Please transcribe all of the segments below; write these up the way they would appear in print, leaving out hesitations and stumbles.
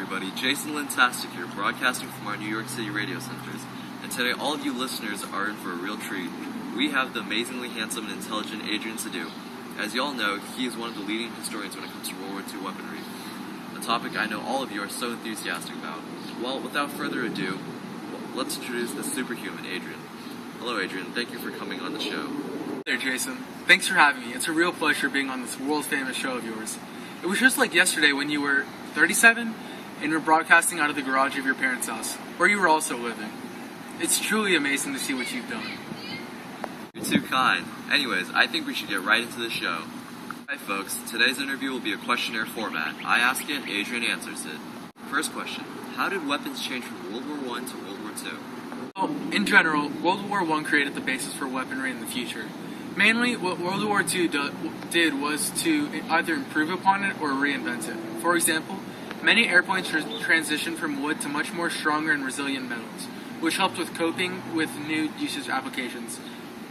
everybody, Jason Lintastic here, broadcasting from our New York City radio centers. And today all of you listeners are in for a real treat. We have the amazingly handsome and intelligent Adrian Sadoogh. As you all know, he is one of the leading historians when it comes to World War II weaponry, a topic I know all of you are so enthusiastic about. Well, without further ado, let's introduce the superhuman Adrian. Hello Adrian, thank you for coming on the show. Hey there, Jason. Thanks for having me. It's a real pleasure being on this world-famous show of yours. It was just like yesterday when you were 37 and were broadcasting out of the garage of your parents' house, where you were also living. It's truly amazing to see what you've done. You're too kind. Anyways, I think we should get right into the show. Hi folks, today's interview will be a questionnaire format. I ask it, Adrian answers it. First question, how did weapons change from World War I to World War II? Well, in general, World War I created the basis for weaponry in the future. Mainly, what World War II did was to either improve upon it or reinvent it. For example, many airplanes transitioned from wood to much more stronger and resilient metals, which helped with coping with new usage applications,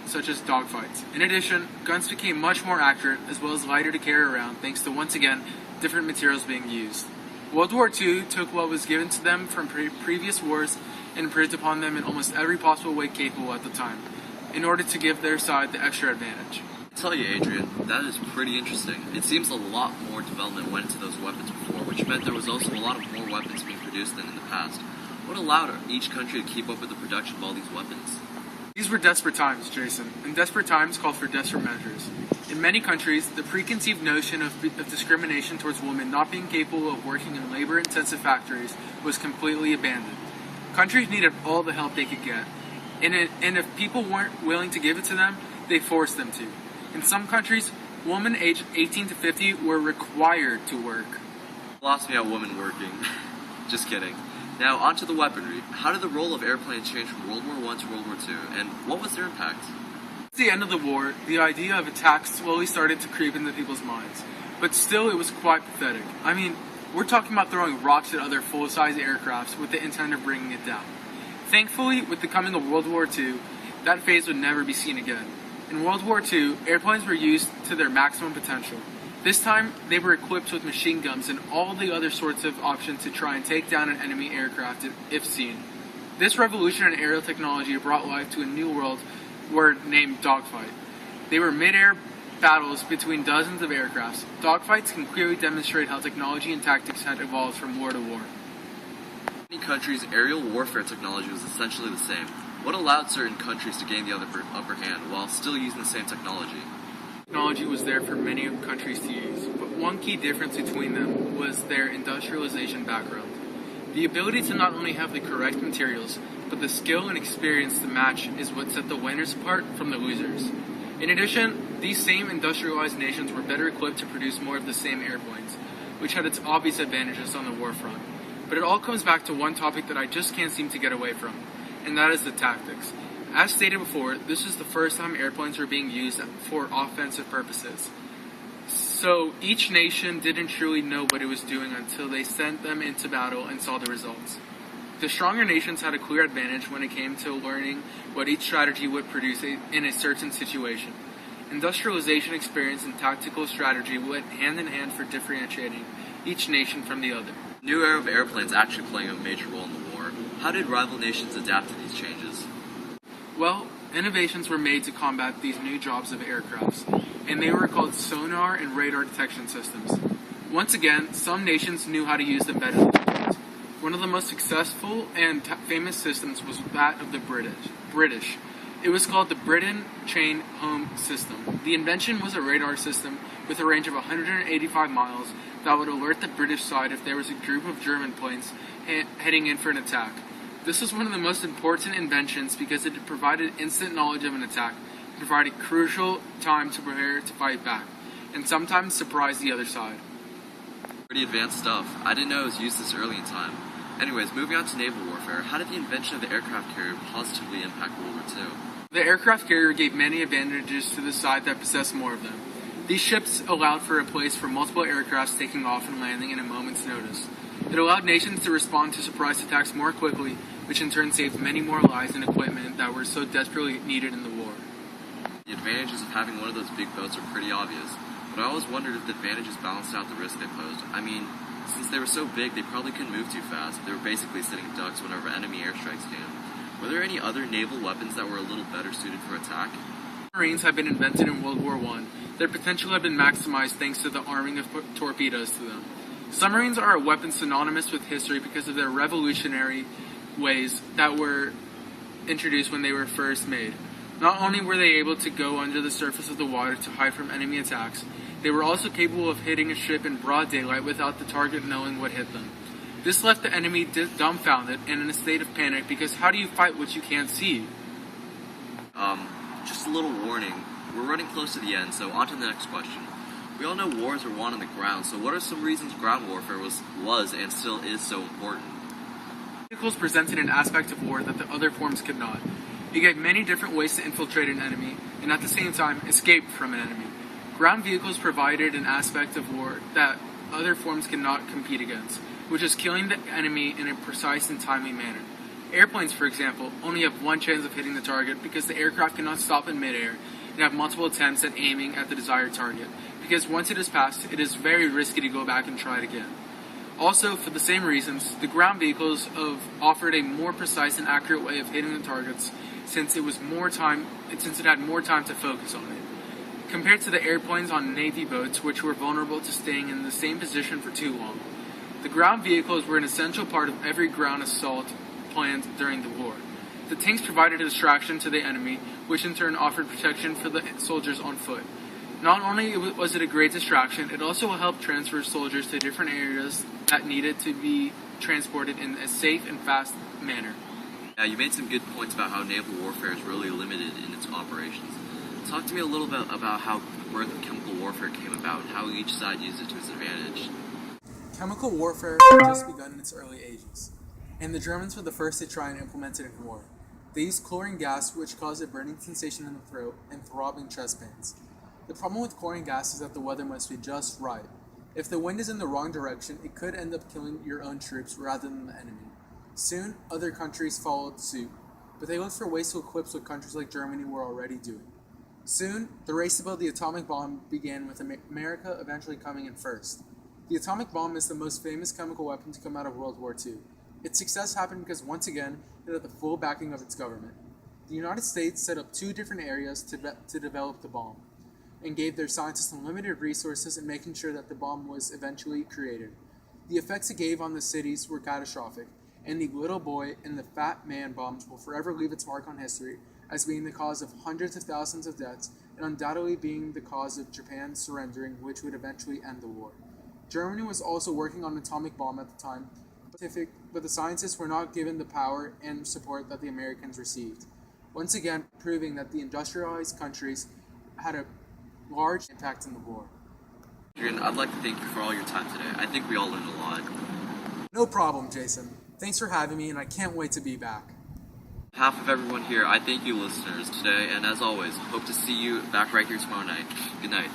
such as dogfights. In addition, guns became much more accurate, as well as lighter to carry around, thanks to, once again, different materials being used. World War II took what was given to them from previous wars and improved upon them in almost every possible way capable at the time, in order to give their side the extra advantage. I tell you, Adrian, that is pretty interesting. It seems a lot more development went into those weapons before, which meant there was also a lot of more weapons being produced than in the past. What allowed each country to keep up with the production of all these weapons? These were desperate times, Jason, and desperate times called for desperate measures. In many countries, the preconceived notion of discrimination towards women not being capable of working in labor-intensive factories was completely abandoned. Countries needed all the help they could get, and if people weren't willing to give it to them, they forced them to. In some countries, women aged 18 to 50 were required to work. Lost me at women working. Just kidding. Now, onto the weaponry. How did the role of airplanes change from World War I to World War II, and what was their impact? At the end of the war, the idea of attacks slowly started to creep into people's minds, but still it was quite pathetic. I mean, we're talking about throwing rocks at other full-size aircrafts with the intent of bringing it down. Thankfully, with the coming of World War II, that phase would never be seen again. In World War II, airplanes were used to their maximum potential. This time, they were equipped with machine guns and all the other sorts of options to try and take down an enemy aircraft if seen. This revolution in aerial technology brought life to a new world word named dogfight. They were mid-air battles between dozens of aircrafts. Dogfights can clearly demonstrate how technology and tactics had evolved from war to war. In many countries, aerial warfare technology was essentially the same. What allowed certain countries to gain the upper hand while still using the same technology? Technology was there for many countries to use, but one key difference between them was their industrialization background. The ability to not only have the correct materials, but the skill and experience to match is what set the winners apart from the losers. In addition, these same industrialized nations were better equipped to produce more of the same airplanes, which had its obvious advantages on the war front. But it all comes back to one topic that I just can't seem to get away from, and that is the tactics. As stated before, this is the first time airplanes were being used for offensive purposes. So each nation didn't truly know what it was doing until they sent them into battle and saw the results. The stronger nations had a clear advantage when it came to learning what each strategy would produce in a certain situation. Industrialization experience and tactical strategy went hand in hand for differentiating each nation from the other. The new era of airplanes actually playing a major role in the war. How did rival nations adapt to these changes? Well, innovations were made to combat these new jobs of aircrafts, and they were called sonar and radar detection systems. Once again, some nations knew how to use them better than others. One of the most successful and famous systems was that of the British. It was called the Britain Chain Home System. The invention was a radar system with a range of 185 miles that would alert the British side if there was a group of German planes heading in for an attack. This was one of the most important inventions because it provided instant knowledge of an attack, provided crucial time to prepare to fight back, and sometimes surprise the other side. Pretty advanced stuff. I didn't know it was used this early in time. Anyways, moving on to naval warfare, how did the invention of the aircraft carrier positively impact World War II? The aircraft carrier gave many advantages to the side that possessed more of them. These ships allowed for a place for multiple aircrafts taking off and landing in a moment's notice. It allowed nations to respond to surprise attacks more quickly, which in turn saved many more lives and equipment that were so desperately needed in the war. The advantages of having one of those big boats are pretty obvious, but I always wondered if the advantages balanced out the risk they posed. I mean, Since they were so big, they probably couldn't move too fast. They were basically sitting ducks whenever enemy airstrikes came. Were there any other naval weapons that were a little better suited for attack? Submarines had been invented in World War I. Their potential had been maximized thanks to the arming of torpedoes to them. Submarines are a weapon synonymous with history because of their revolutionary ways that were introduced when they were first made. Not only were they able to go under the surface of the water to hide from enemy attacks, they were also capable of hitting a ship in broad daylight without the target knowing what hit them. This left the enemy dumbfounded and in a state of panic because how do you fight what you can't see? Just a little warning. We're running close to the end, so on to the next question. We all know wars are won on the ground, so what are some reasons ground warfare was and still is so important? Vehicles presented an aspect of war that the other forms could not. It gave many different ways to infiltrate an enemy, and at the same time, escape from an enemy. Ground vehicles provided an aspect of war that other forms cannot compete against, which is killing the enemy in a precise and timely manner. Airplanes, for example, only have one chance of hitting the target because the aircraft cannot stop in midair and have multiple attempts at aiming at the desired target, because once it is passed, it is very risky to go back and try it again. Also, for the same reasons, the ground vehicles offered a more precise and accurate way of hitting the targets since it had more time to focus on it, compared to the airplanes on Navy boats, which were vulnerable to staying in the same position for too long. The ground vehicles were an essential part of every ground assault planned during the war. The tanks provided a distraction to the enemy, which in turn offered protection for the soldiers on foot. Not only was it a great distraction, it also helped transfer soldiers to different areas that needed to be transported in a safe and fast manner. Yeah, you made some good points about how naval warfare is really limited in its operations. Talk to me a little bit about how the birth of chemical warfare came about and how each side used it to its advantage. Chemical warfare had just begun in its early ages, and the Germans were the first to try and implement it in war. They used chlorine gas, which caused a burning sensation in the throat and throbbing chest pains. The problem with chlorine gas is that the weather must be just right. If the wind is in the wrong direction, it could end up killing your own troops rather than the enemy. Soon, other countries followed suit, but they looked for ways to equip what countries like Germany were already doing. Soon, the race to build the atomic bomb began, with America eventually coming in first. The atomic bomb is the most famous chemical weapon to come out of World War II. Its success happened because, once again, it had the full backing of its government. The United States set up 2 different areas to develop the bomb, and gave their scientists unlimited resources in making sure that the bomb was eventually created. The effects it gave on the cities were catastrophic, and the little boy and the fat man bombs will forever leave its mark on history as being the cause of hundreds of thousands of deaths and undoubtedly being the cause of Japan surrendering, which would eventually end the war. Germany was also working on an atomic bomb at the time, but the scientists were not given the power and support that the Americans received, once again proving that the industrialized countries had a large impact in the war. Adrian, I'd like to thank you for all your time today. I think we all learned a lot. No problem, Jason. Thanks for having me, and I can't wait to be back. On behalf of everyone here, I thank you listeners today, and as always, hope to see you back right here tomorrow night. Good night.